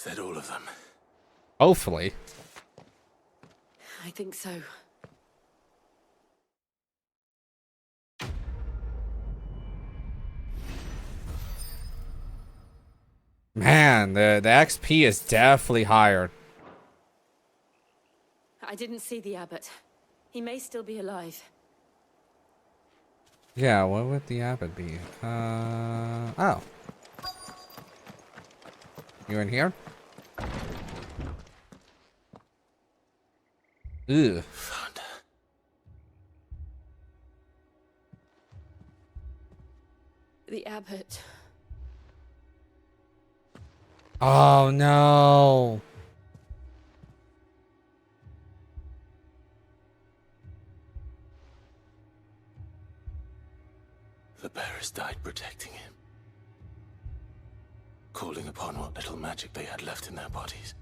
that all of them? Hopefully. I think so. Man, the XP is definitely higher. I didn't see the abbot. He may still be alive. Yeah, what would the abbot be? Oh. You in here? Ugh. Found her. The abbot. Oh no. The bearers died protecting him. Calling upon what little magic they had left in their bodies.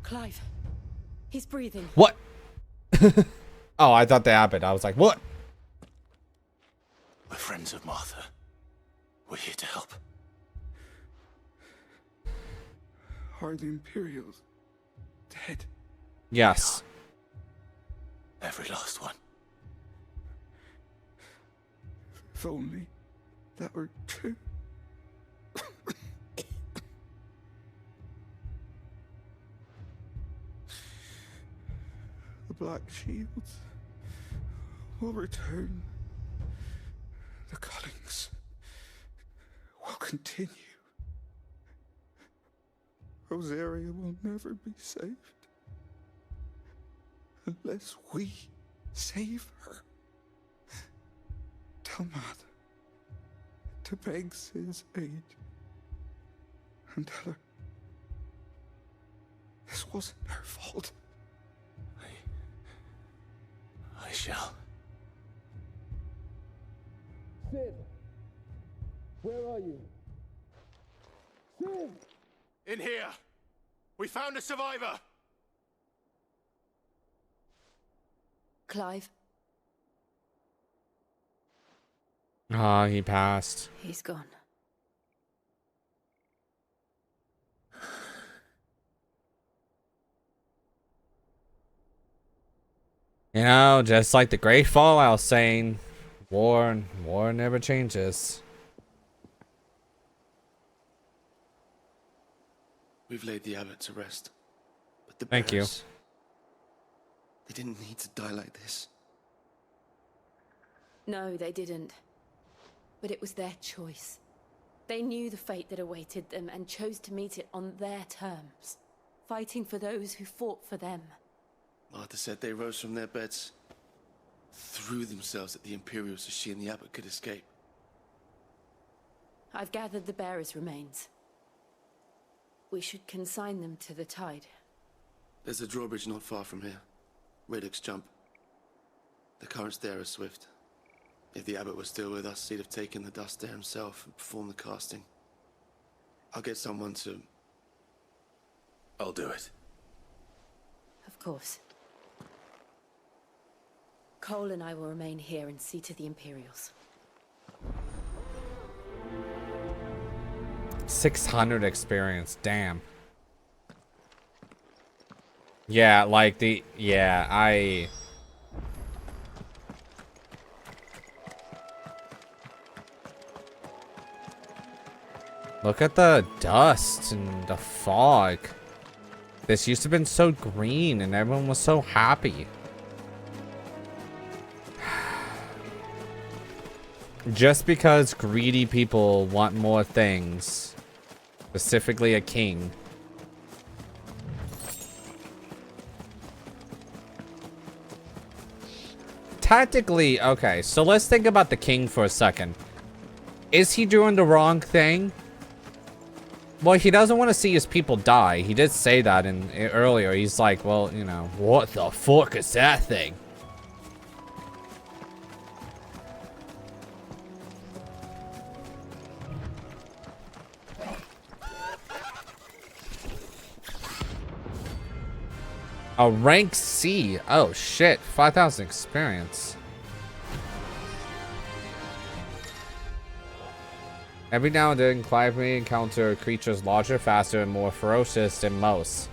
Clive. He's breathing. What? Oh, I thought the abbot. I was like, what? We're friends of Martha. We're here to help. Are the Imperials dead? Yes. Every last one. If only that were true. The Black Shields will return. The cullings will continue. Rosaria will never be saved unless we save her. Tell Matt to beg Sid's aid and tell her this wasn't her fault. I shall. Sid! Where are you? Sid! In here! We found a survivor! Clive. Ah, he passed. He's gone. You know, just like the Great Fallout saying, war never changes. We've laid the abbot to rest. But the Thank you. bearers, they didn't need to die like this. No, they didn't. But it was their choice. They knew the fate that awaited them and chose to meet it on their terms, fighting for those who fought for them. Martha said they rose from their beds, threw themselves at the Imperials so she and the abbot could escape. I've gathered the bearers' remains. We should consign them to the tide. There's a drawbridge not far from here. Radix jump. The currents there are swift. If the abbot was still with us, he'd have taken the dust there himself and performed the casting. I'll get someone to... I'll do it. Of course. Cole and I will remain here and see to the Imperials. 600 experience, damn. Yeah, like I... Look at the dust and the fog. This used to have been so green and everyone was so happy. Just because greedy people want more things, specifically a king. Tactically, okay, so let's think about the king for a second. Is he doing the wrong thing? Well, he doesn't want to see his people die. He did say that earlier. He's like, well, you know, what the fuck is that thing? A rank C. Oh shit, 5,000 experience. Every now and then, Clive may encounter creatures larger, faster, and more ferocious than most.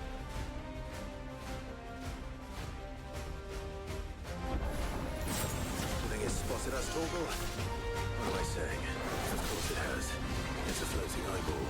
You think it's spotted us, Torgal? What am I saying? Of course it has. It's a floating eyeball.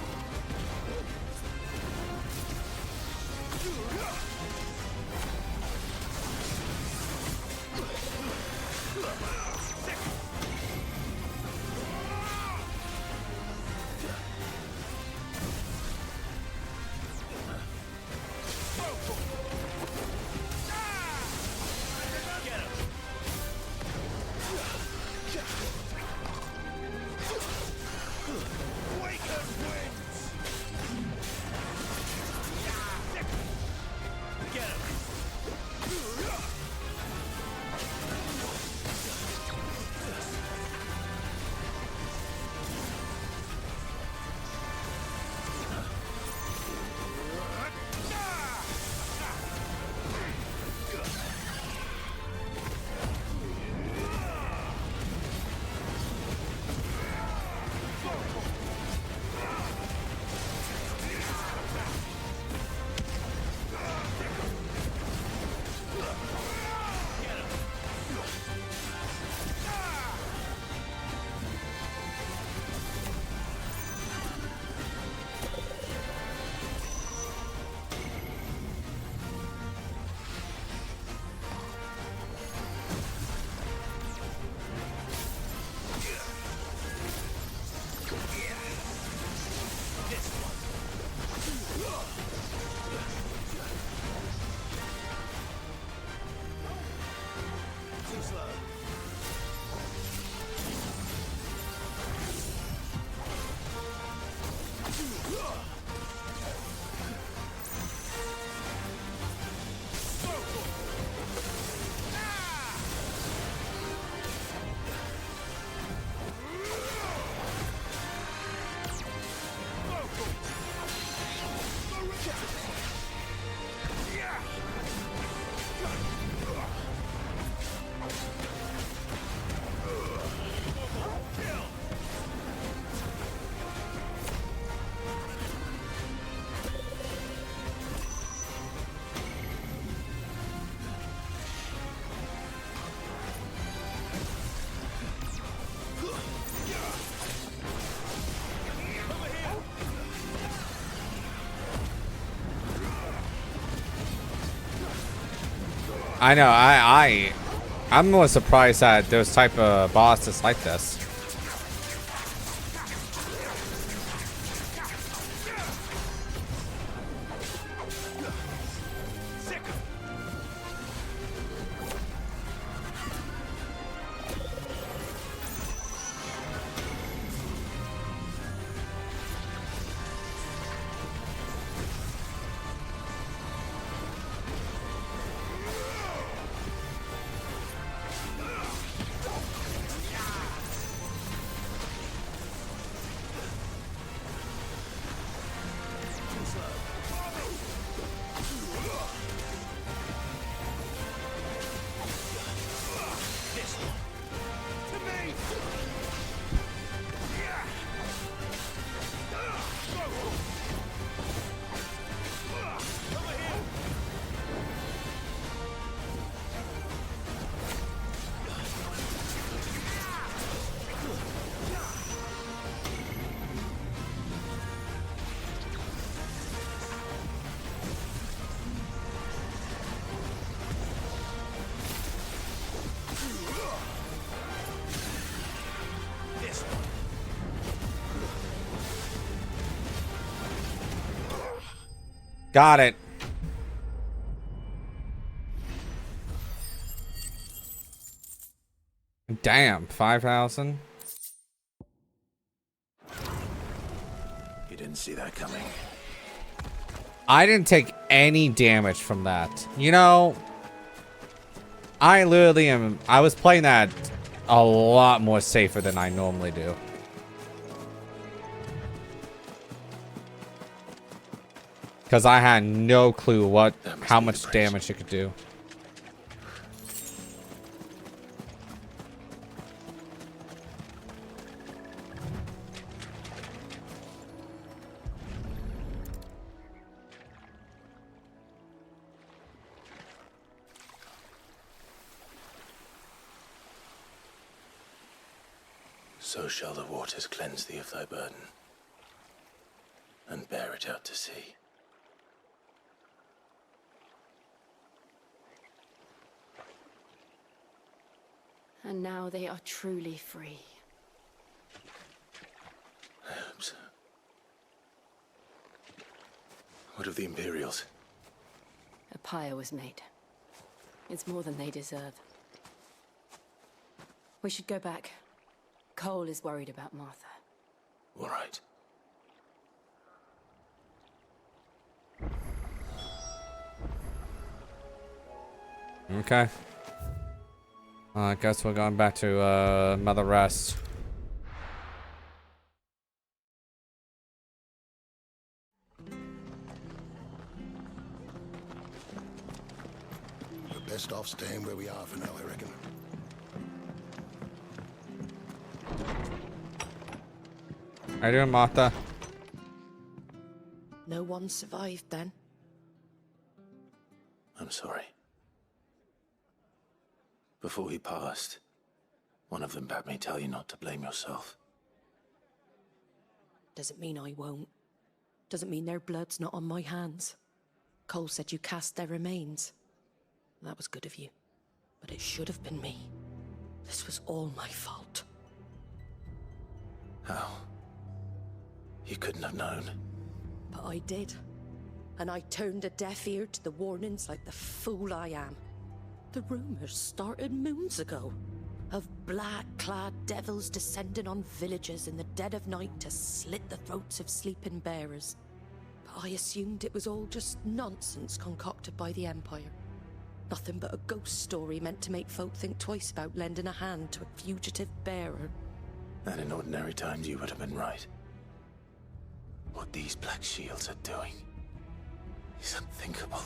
I know, I'm more surprised that there's type of bosses like this. Got it. Damn, 5,000. You didn't see that coming. I didn't take any damage from that. You know, I literally am. I was playing that a lot more safer than I normally do. Because I had no clue how much damage it could do. So shall the waters cleanse thee of thy burden, and bear it out to sea. And now they are truly free. I hope so. What of the Imperials? A pyre was made. It's more than they deserve. We should go back. Cole is worried about Martha. All right. Okay. I guess we're going back to Mother Rest. We're best off staying where we are for now, I reckon. How you doing, Martha? No one survived then? I'm sorry. Before he passed, one of them bade me tell you not to blame yourself. Doesn't mean I won't. Doesn't mean their blood's not on my hands. Cole said you cast their remains. That was good of you. But it should have been me. This was all my fault. How? You couldn't have known. But I did. And I turned a deaf ear to the warnings like the fool I am. The rumors started moons ago. Of black-clad devils descending on villages in the dead of night to slit the throats of sleeping bearers. But I assumed it was all just nonsense concocted by the Empire. Nothing but a ghost story meant to make folk think twice about lending a hand to a fugitive bearer. And in ordinary times you would have been right. What these Black Shields are doing is unthinkable.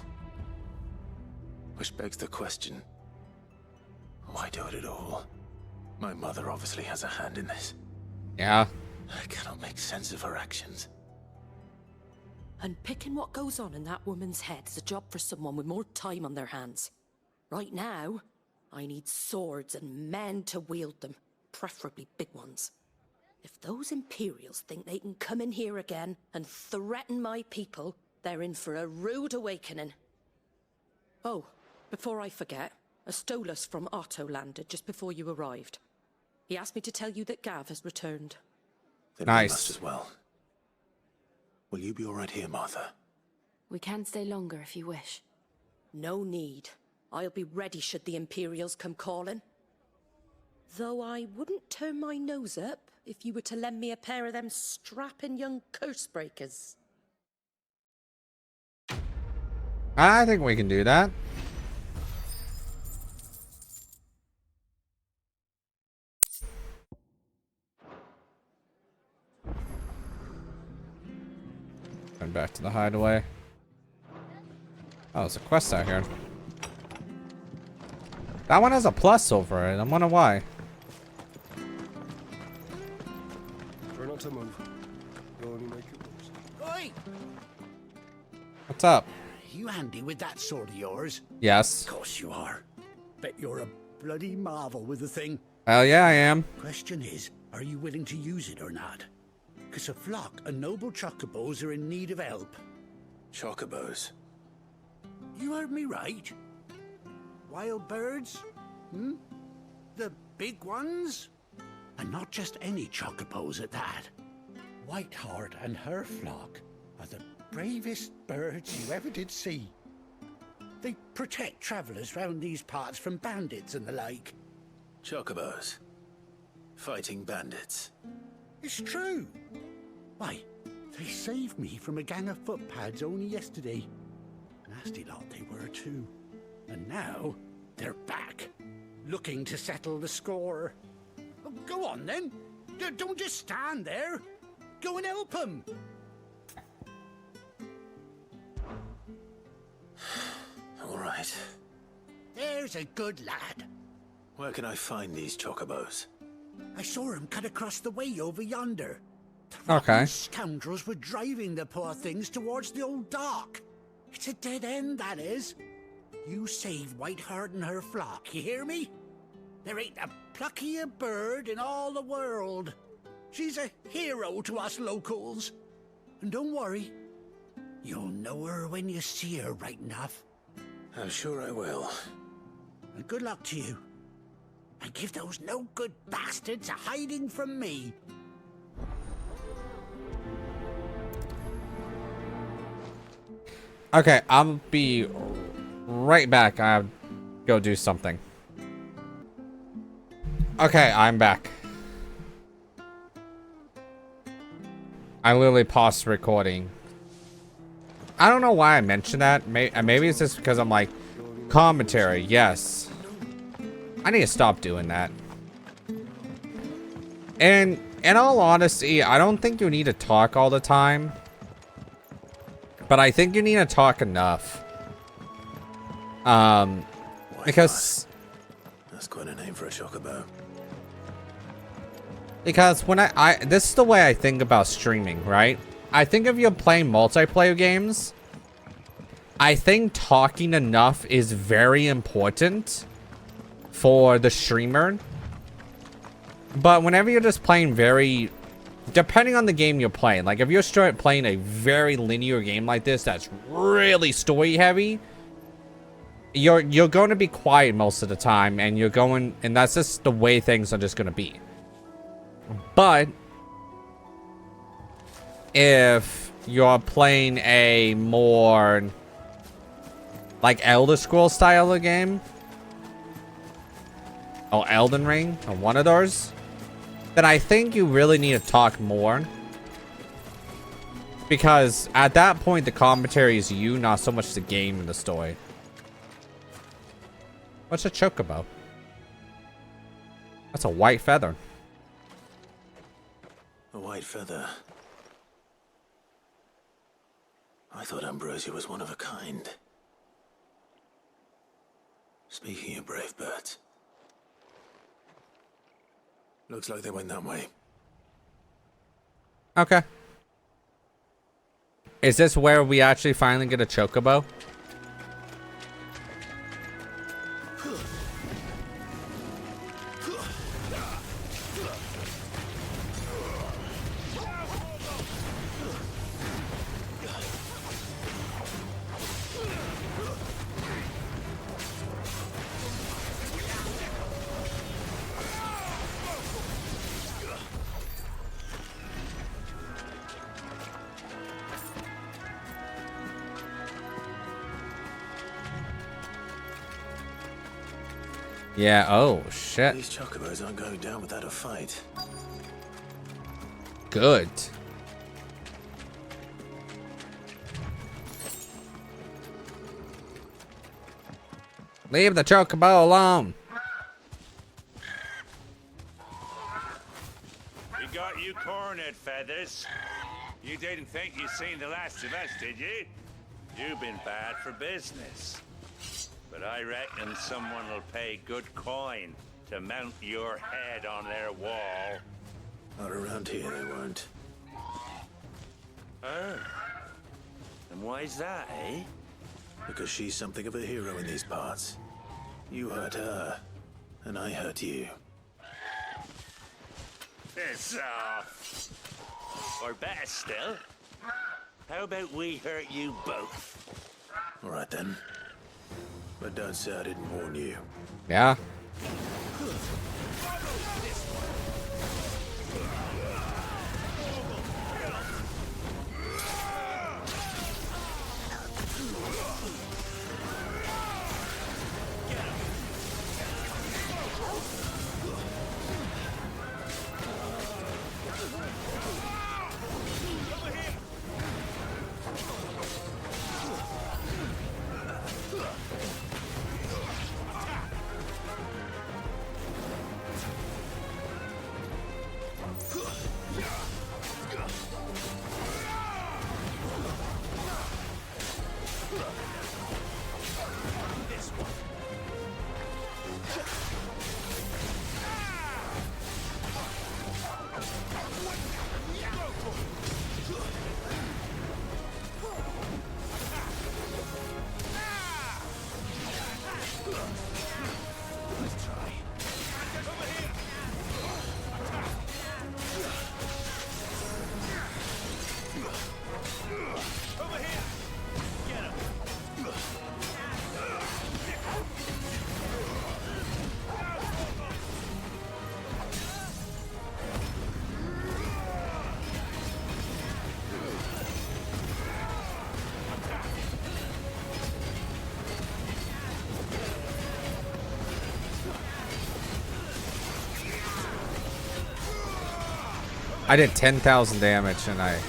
Which begs the question, why do it at all? My mother obviously has a hand in this. Yeah. I cannot make sense of her actions. And picking what goes on in that woman's head is a job for someone with more time on their hands. Right now, I need swords and men to wield them, preferably big ones. If those Imperials think they can come in here again and threaten my people, they're in for a rude awakening. Oh, before I forget, a Stolas from Otto landed just before you arrived. He asked me to tell you that Gav has returned. Then Nice. we must as well. Will you be all right here, Martha? We can stay longer if you wish. No need. I'll be ready should the Imperials come calling. Though I wouldn't turn my nose up if you were to lend me a pair of them strapping young curse breakers. I think we can do that. Going back to the hideaway. Oh, there's a quest out here. That one has a plus over it. I wonder why. Try not to move. You'll only make it worse. Oi! What's up? You handy with that sword of yours? Yes. Of course you are. Bet you're a bloody marvel with the thing. Hell yeah, I am. Question is, are you willing to use it or not? Because a flock of noble chocobos are in need of help. Chocobos. You heard me right. Wild birds? Hmm? The big ones? And not just any chocobos at that. Whiteheart and her flock are the bravest birds you ever did see. They protect travellers round these parts from bandits and the like. Chocobos. Fighting bandits. It's true. Why, they saved me from a gang of footpads only yesterday. Nasty lot they were too. And now, they're back, looking to settle the score. Oh, go on then. Don't just stand there. Go and help them. All right. There's a good lad. Where can I find these chocobos? I saw him cut across the way over yonder. Okay. Those scoundrels were driving the poor things towards the old dock. It's a dead end, that is. You save Whiteheart and her flock, you hear me? There ain't a pluckier bird in all the world. She's a hero to us locals. And don't worry, you'll know her when you see her right enough. I'm sure I will. And good luck to you. And give those no-good bastards a hiding from me. Okay, I'll be right back. I'll go do something. Okay, I'm back. I literally paused recording. I don't know why I mentioned that. Maybe it's just because I'm like, commentary, yes. I need to stop doing that. And in all honesty, I don't think you need to talk all the time. But I think you need to talk enough. Because... That's quite a name for a chocobo. Because when this is the way I think about streaming, right? I think if you're playing multiplayer games, I think talking enough is very important for the streamer. But whenever you're just playing depending on the game you're playing, like if you're playing a very linear game like this that's really story heavy, you're going to be quiet most of the time, and that's just the way things are just going to be. But if you're playing a more like Elder Scrolls style of game, or Elden Ring, or one of those, then I think you really need to talk more. Because at that point, the commentary is you, not so much the game and the story. What's a chocobo? That's a white feather. A white feather. I thought Ambrosia was one of a kind. Speaking of brave birds. Looks like they went that way. Okay. Is this where we actually finally get a chocobo? Yeah, oh, shit. These chocobos aren't going down without a fight. Good. Leave the chocobo alone. We got you cornered, Feathers. You didn't think you'd seen the last of us, did you? You've been bad for business. But I reckon someone will pay good coin to mount your head on their wall. Not around here, they weren't. Oh. And why's that, eh? Because she's something of a hero in these parts. You hurt her, and I hurt you. Piss off. Or better still, how about we hurt you both? All right then. But don't say I didn't warn you. Yeah. I did 10,000 damage and I...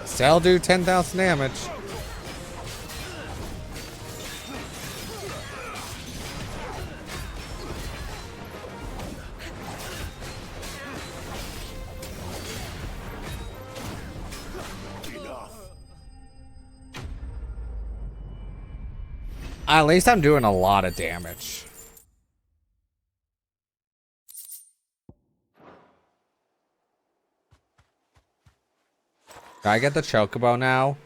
Still do 10,000 damage. At least I'm doing a lot of damage. Can I get the chocobo now?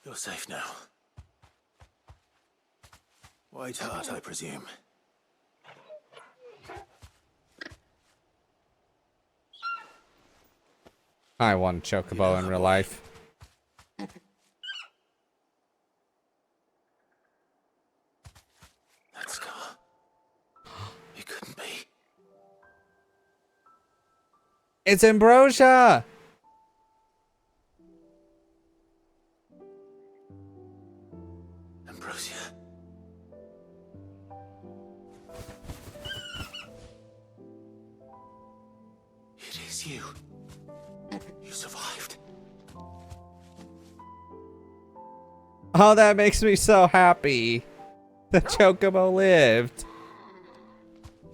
You're safe now. White Hart, I presume. I want chocobo in real life. That scar. It couldn't be. It's Ambrosia! Ambrosia. It is you. You survived. Oh, that makes me so happy. The chocobo lived.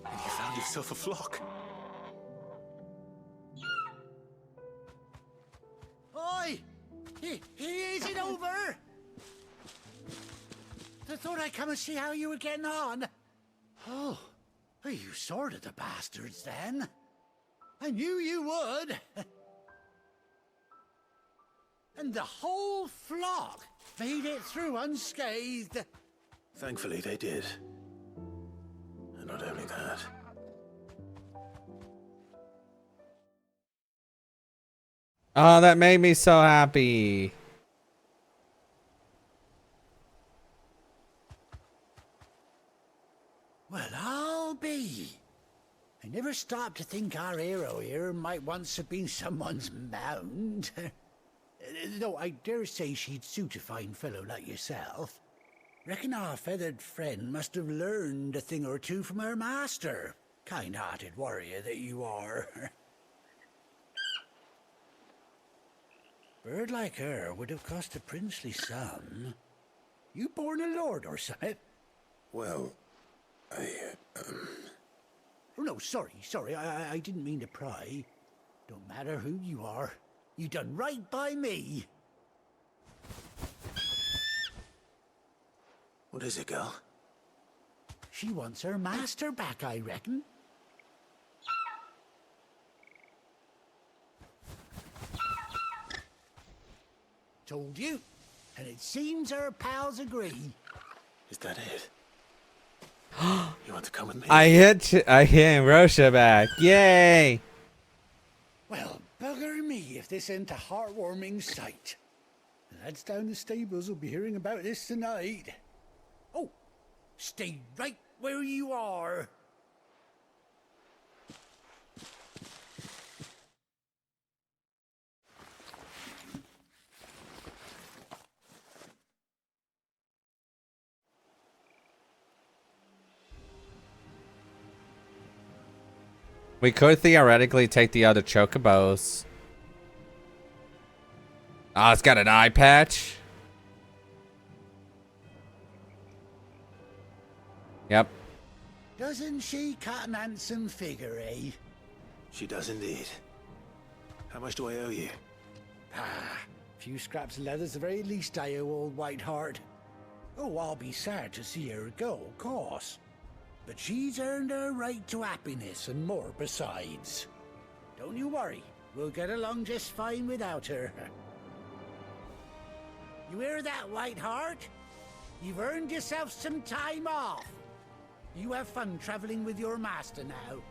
And you found yourself a flock. Oi! Is it over? I thought I'd come and see how you were getting on. Oh, you sorted the bastards then. I knew you would. And the whole flock made it through unscathed. Thankfully, they did. And not only that. Oh, that made me so happy. Well, I'll be. I never stopped to think our hero here might once have been someone's mount. Though I dare say she'd suit a fine fellow like yourself. Reckon our feathered friend must have learned a thing or two from her master. Kind-hearted warrior that you are. Bird like her would have cost a princely sum. You born a lord or something? Well, Oh, no, sorry, I didn't mean to pry. Don't matter who you are. You done right by me. What is it, girl? She wants her master back, I reckon. Told you. And it seems her pals agree. Is that it? You want to come with me? I hit Ambrosia back. Yay! Well, bugger me if this ain't a heartwarming sight. The lads down the stables will be hearing about this tonight. Oh, stay right where you are. We could theoretically take the other chocobos. Oh, it's got an eye patch. Yep. Doesn't she cut an handsome figure, eh? She does indeed. How much do I owe you? Ah, a few scraps of leather's the very least I owe old Whiteheart. Oh, I'll be sad to see her go, of course. But she's earned her right to happiness and more besides. Don't you worry. We'll get along just fine without her. You hear that, Whiteheart? You've earned yourself some time off. You have fun traveling with your master now.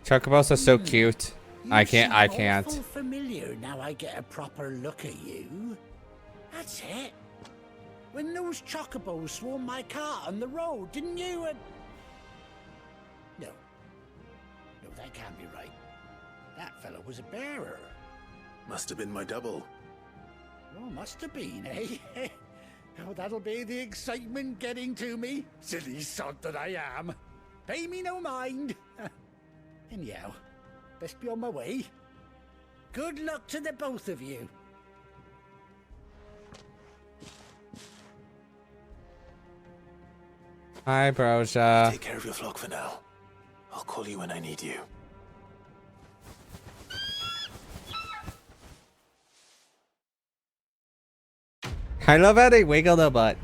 Chocobos are so cute. I can't. Awful familiar now I get a proper look at you. That's it. When those chocobos swarmed my cart on the road, didn't you? No. No, that can't be right. That fellow was a bearer. Must have been my double. Oh, must have been, eh? Oh, that'll be the excitement getting to me. Silly sod that I am. Pay me no mind. Anyhow, best be on my way. Good luck to the both of you. Hi, Broja. Take care of your flock for now. I'll call you when I need you. I love how they wiggle the butt.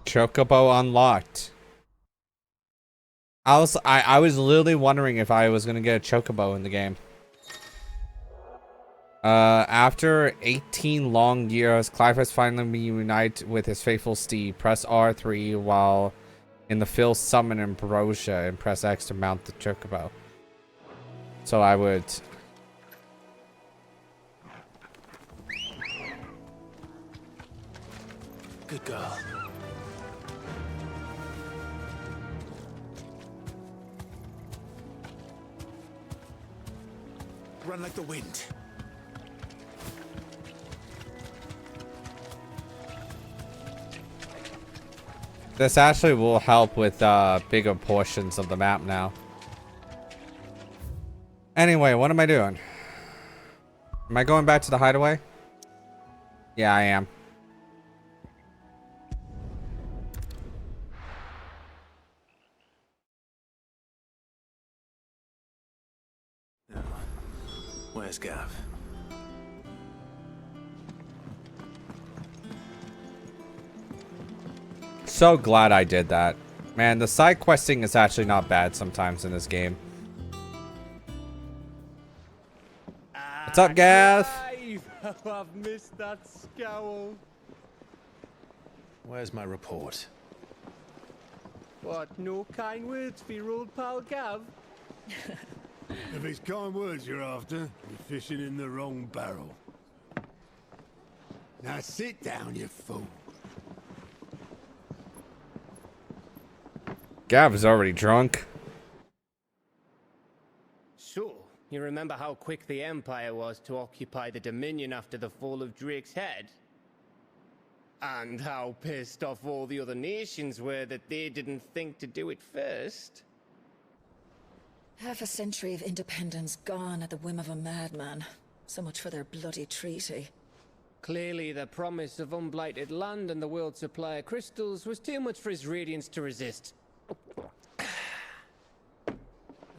Chocobo unlocked. I was literally wondering if I was gonna get a Chocobo in the game. After 18 long years, Clive has finally reunited with his faithful steed. Press R3 while in the field summon Ambrosia and press X to mount the Chocobo. So I would... Good girl. Run like the wind. This actually will help with bigger portions of the map now. Anyway, what am I doing? Am I going back to the hideaway? Yeah, I am. Where's Gav? So glad I did that. Man, the side questing is actually not bad sometimes in this game. What's up, Gav? Oh, I've missed that scowl. Where's my report? What, no kind words for your old pal Gav? If it's kind words you're after, you're fishing in the wrong barrel. Now sit down, you fool. Gav is already drunk. So, you remember how quick the Empire was to occupy the Dominion after the fall of Drake's head? And how pissed off all the other nations were that they didn't think to do it first? Half a century of independence gone at the whim of a madman. So much for their bloody treaty. Clearly, the promise of unblighted land and the world's supply of crystals was too much for his radiance to resist.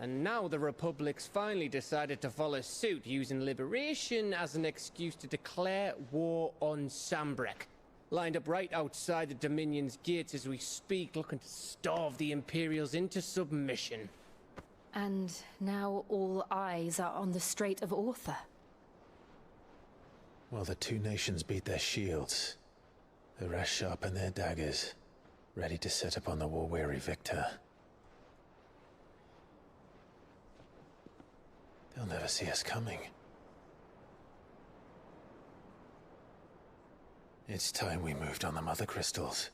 And now the Republic's finally decided to follow suit, using liberation as an excuse to declare war on Sambrek. Lined up right outside the Dominion's gates as we speak, looking to starve the Imperials into submission. And now all eyes are on the Strait of Author. Well, the two nations beat their shields. The rest sharpen their daggers, ready to set upon the war-weary victor. They'll never see us coming. It's time we moved on the mother crystals.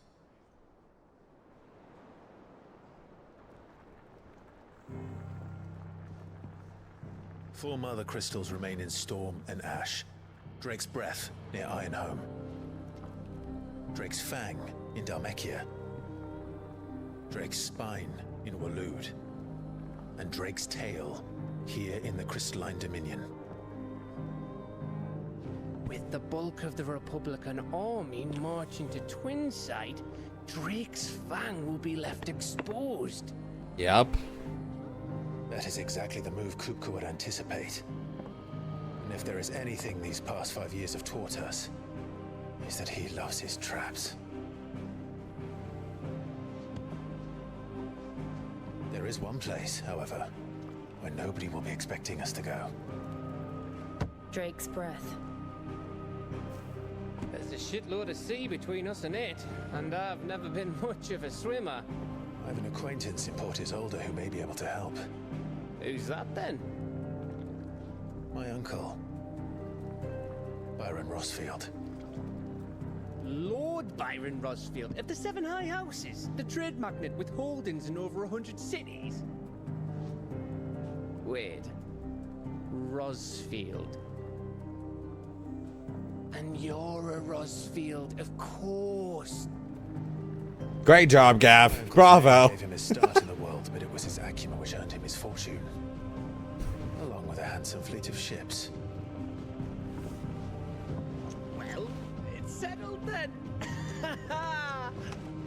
Four mother crystals remain in Storm and Ash. Drake's Breath near Ironhome. Drake's Fang in Dhalmekia. Drake's Spine in Waloed. And Drake's Tail here in the Crystalline Dominion. With the bulk of the Republican army marching to Twinside, Drake's Fang will be left exposed. Yep. That is exactly the move Kupka would anticipate. And if there is anything these past 5 years have taught us, is that he loves his traps. There is one place, however, where nobody will be expecting us to go. Drake's breath. There's a shitload of sea between us and it, and I've never been much of a swimmer. I have an acquaintance in Port Isolde who may be able to help. Who's that then? My uncle, Byron Rosfield. Lord Byron Rosfield of the Seven High Houses, the trade magnate with holdings in over 100 cities. Wait, Rosfield. And you're a Rosfield, of course. Great job, Gav. Bravo. Gave him his start in the world, but it was his acumen which earned him his fortune, along with a handsome fleet of ships. Well, it's settled then.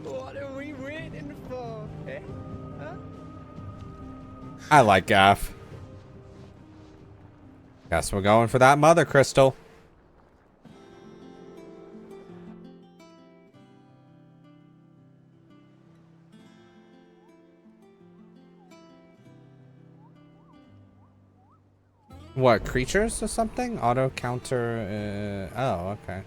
What are we waiting for, eh? Huh? I like Gav. Guess we're going for that mother crystal. What, creatures or something? Auto counter, oh, okay.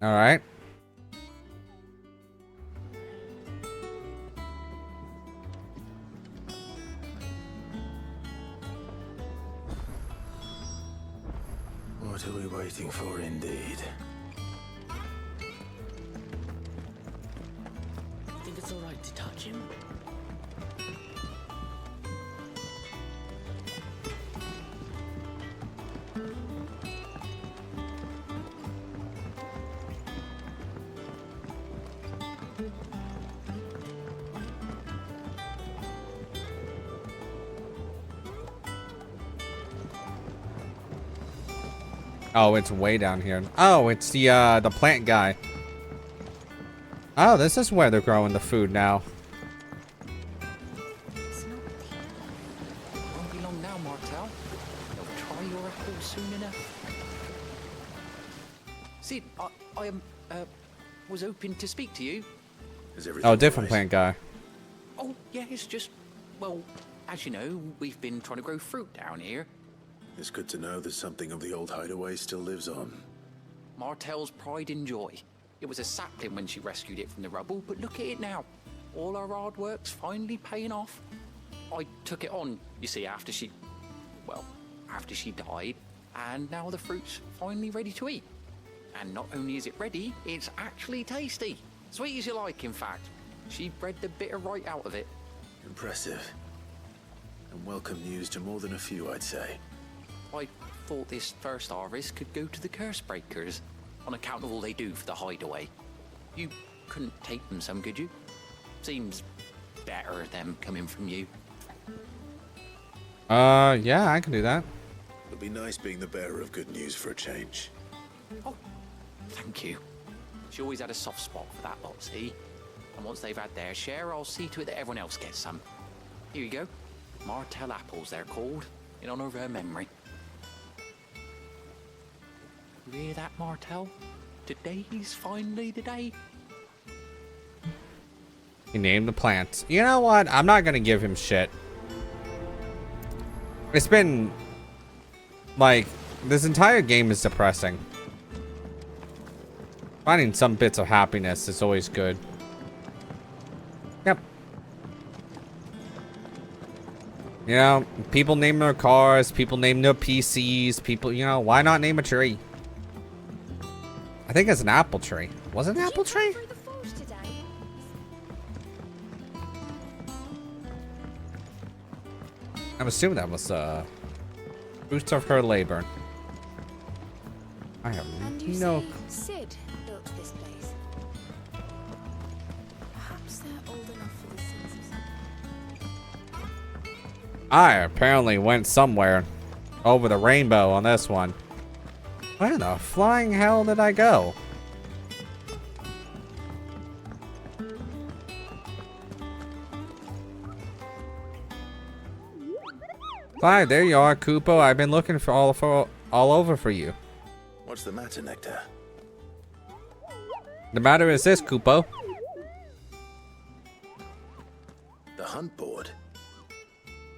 All right. What are we waiting for, indeed? Think it's all right to touch him? Oh, it's way down here. Oh, it's the plant guy. Oh, this is where they're growing the food now. Won't be long now, Martel. They'll try your apple soon enough. Sid, I was hoping to speak to you. Oh, different plant guy. Oh, yeah, it's just, well, as you know, we've been trying to grow fruit down here. It's good to know that something of the old hideaway still lives on. Martel's pride and joy. It was a sapling when she rescued it from the rubble, but look at it now. All our hard work's finally paying off. I took it on, you see, after she died, and now the fruit's finally ready to eat. And not only is it ready, it's actually tasty. Sweet as you like, in fact. She bred the bitter right out of it. Impressive. And welcome news to more than a few, I'd say. I thought this first harvest could go to the curse breakers, on account of all they do for the hideaway. You couldn't take them some, could you? Seems better them coming from you. Yeah, I can do that. It'll be nice being the bearer of good news for a change. Oh, thank you. She always had a soft spot for that lot, see? And once they've had their share, I'll see to it that everyone else gets some. Here you go. Martel apples, they're called, in honor of her memory. You hear that, Martel? Today's finally the day. He named the plants. You know what? I'm not gonna give him shit. It's been like this entire game is depressing. Finding some bits of happiness is always good. Yep. You know, people name their cars, people name their PCs, people, you know, why not name a tree? I think it's an apple tree. Was it an apple tree? I'm assuming that was fruits of her labor. I have no. Sid built this place. Perhaps they're old enough for the sense of something. I apparently went somewhere over the rainbow on this one. Where the flying hell did I go? Hi, there you are, Kupo. I've been looking for all over for you. What's the matter, Nectar? The matter is this, Kupo. The hunt board.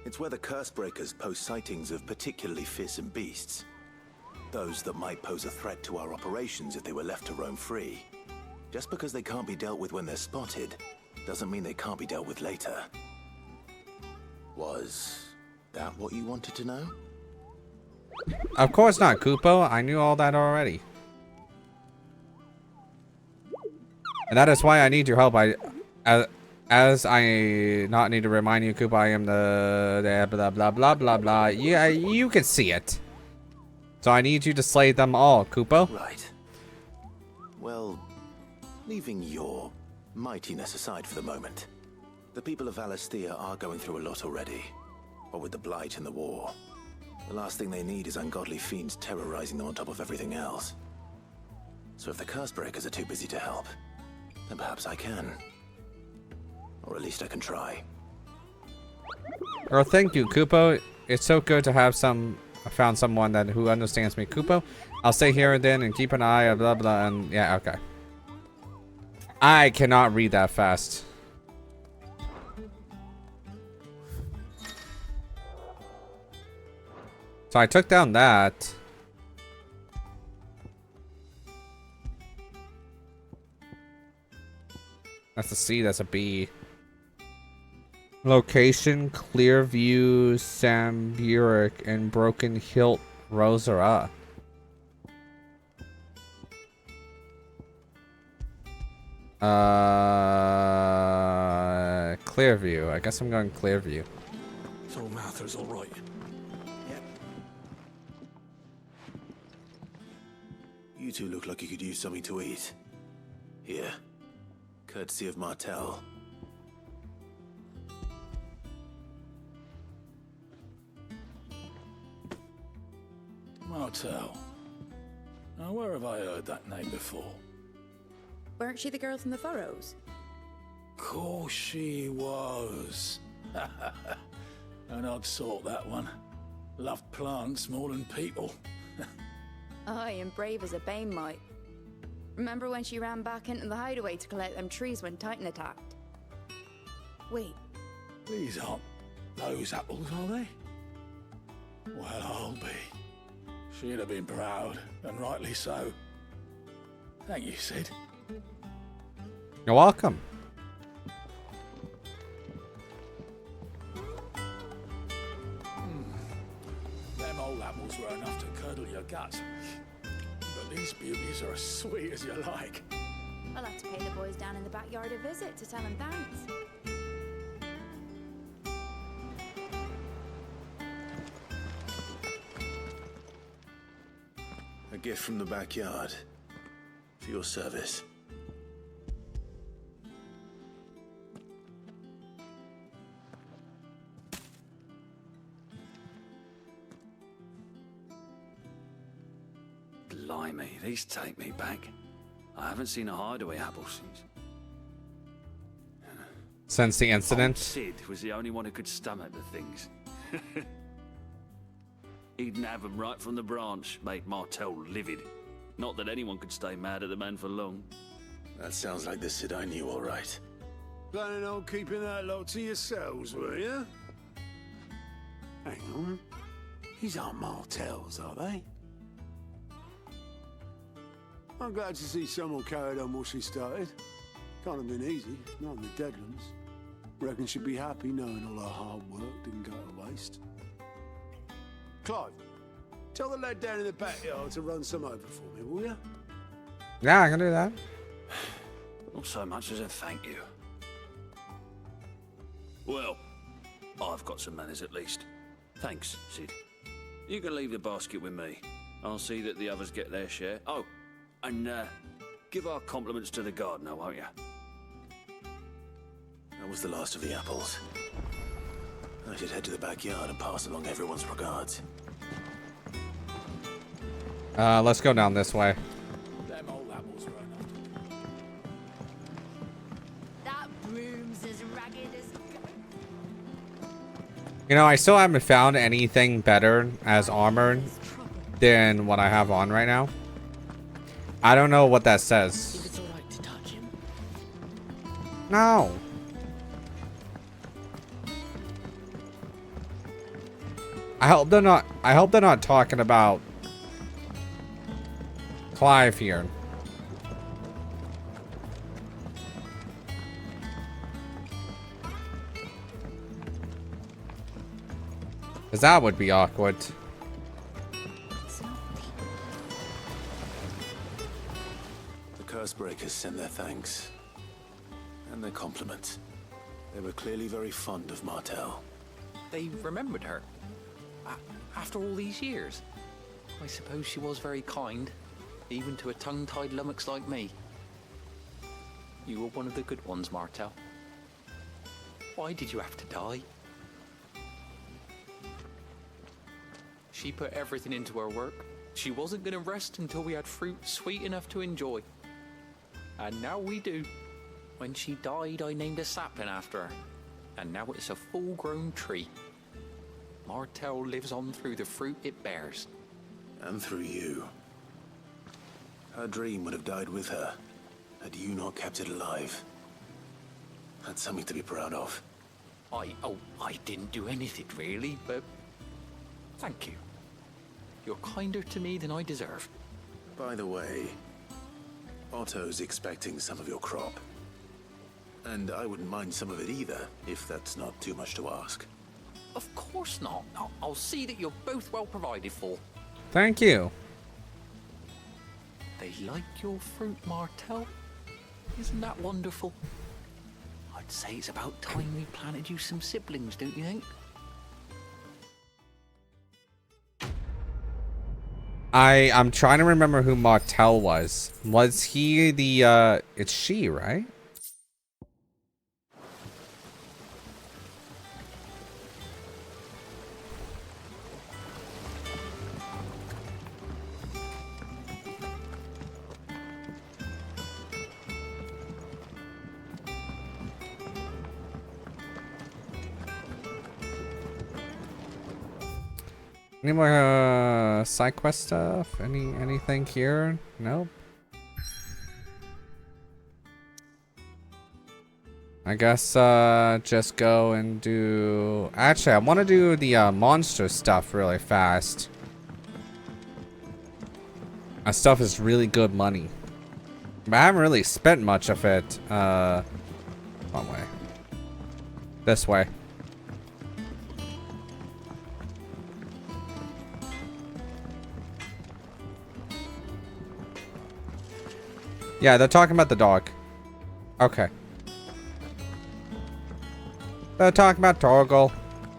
It's where the curse breakers post sightings of particularly fearsome beasts. Those that might pose a threat to our operations if they were left to roam free. Just because they can't be dealt with when they're spotted, doesn't mean they can't be dealt with later. Was that what you wanted to know? Of course not, Kupo. I knew all that already. And that is why I need your help. As I not need to remind you, Kupo, I am the blah blah blah blah blah. Yeah, you can see it. So I need you to slay them all, Kupo. Right. Well, leaving your mightiness aside for the moment, the people of Valisthea are going through a lot already. What with the blight and the war, the last thing they need is ungodly fiends terrorizing them on top of everything else. So if the curse breakers are too busy to help, then perhaps I can. Or at least I can try. Well, thank you, Kupo. It's so good to have I found someone who understands me, Kupo. I'll stay here then and keep an eye on blah blah and yeah, okay. I cannot read that fast. So I took down that. That's a C, that's a B. Location, Clearview, Samburic, and Broken Hilt, Rosara. Clearview. I guess I'm going Clearview. So Mather's all right. Yep. You two look like you could use something to eat. Here. Courtesy of Martel. Martel. Now, where have I heard that name before? Weren't she the girl from the Furrows? Course she was. An odd sort, that one. Loved plants more than people. Aye, and brave as a bane might. Remember when she ran back into the hideaway to collect them trees when Titan attacked? Wait. These aren't those apples, are they? Well, I'll be. She'd have been proud, and rightly so. Thank you, Sid. You're welcome. Them old apples were enough to curdle your guts. But these beauties are as sweet as you like. I'll have to pay the boys down in the backyard a visit to tell them thanks. A gift from the backyard. For your service. Blimey, these take me back. I haven't seen a hideaway apple Since the incident? Old Sid was the only one who could stomach the things. He'd nab them right from the branch, made Martel livid. Not that anyone could stay mad at the man for long. That sounds like the Sid I knew, all right. Planning on keeping that lot to yourselves, were you? Hang on. These aren't Martels, are they? I'm glad to see someone carried on what she started. Can't have been easy, not in the Deadlands. Reckon she'd be happy knowing all her hard work didn't go to waste. Clive, tell the lad down in the backyard to run some over for me, will you? Yeah, I can do that. Not so much as a thank you. Well, I've got some manners at least. Thanks, Sid. You can leave the basket with me. I'll see that the others get their share. Oh, and give our compliments to the gardener, won't you? That was the last of the apples. I should head to the backyard and pass along everyone's regards. Let's go down this way. Them old apples were enough to... That broom's as ragged as... You know, I still haven't found anything better as armor than what I have on right now. I don't know what that says. If it's alright to touch him. No. I hope they're not talking about Clive here. Cause that would be awkward. The Cursebreakers send their thanks. And their compliments. They were clearly very fond of Martel. They remembered her. After all these years. I suppose she was very kind. Even to a tongue-tied lummox like me. You were one of the good ones, Martel. Why did you have to die? She put everything into her work. She wasn't going to rest until we had fruit sweet enough to enjoy. And now we do. When she died, I named a sapling after her. And now it's a full-grown tree. Martel lives on through the fruit it bears. And through you. Her dream would have died with her, had you not kept it alive. That's something to be proud of. I didn't do anything really, but thank you. You're kinder to me than I deserve. By the way, Otto's expecting some of your crop. And I wouldn't mind some of it either, if that's not too much to ask. Of course not. I'll see that you're both well provided for. Thank you. They like your fruit, Martel. Isn't that wonderful? I'd say it's about time we planted you some siblings, don't you think? I'm trying to remember who Martel was. Was he the, it's she, right? Any more side quest stuff? Anything here? Nope. I guess just go and do. Actually, I want to do the monster stuff really fast. That stuff is really good money, but I haven't really spent much of it. Wrong way. This way. Yeah, they're talking about the dog. Okay. They're talking about Torgal.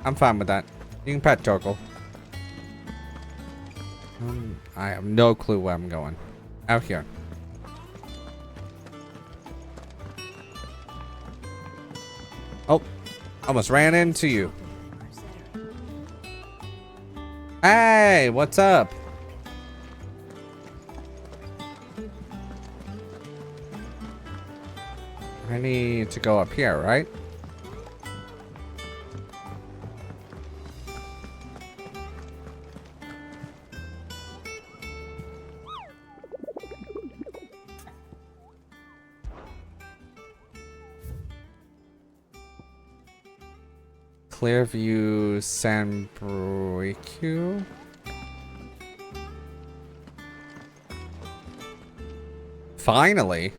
I'm fine with that. You can pet Torgal. I have no clue where I'm going. Out here. Oh, almost ran into you. Hey, what's up? I need to go up here, right? Clearview Sandbreaku. Finally.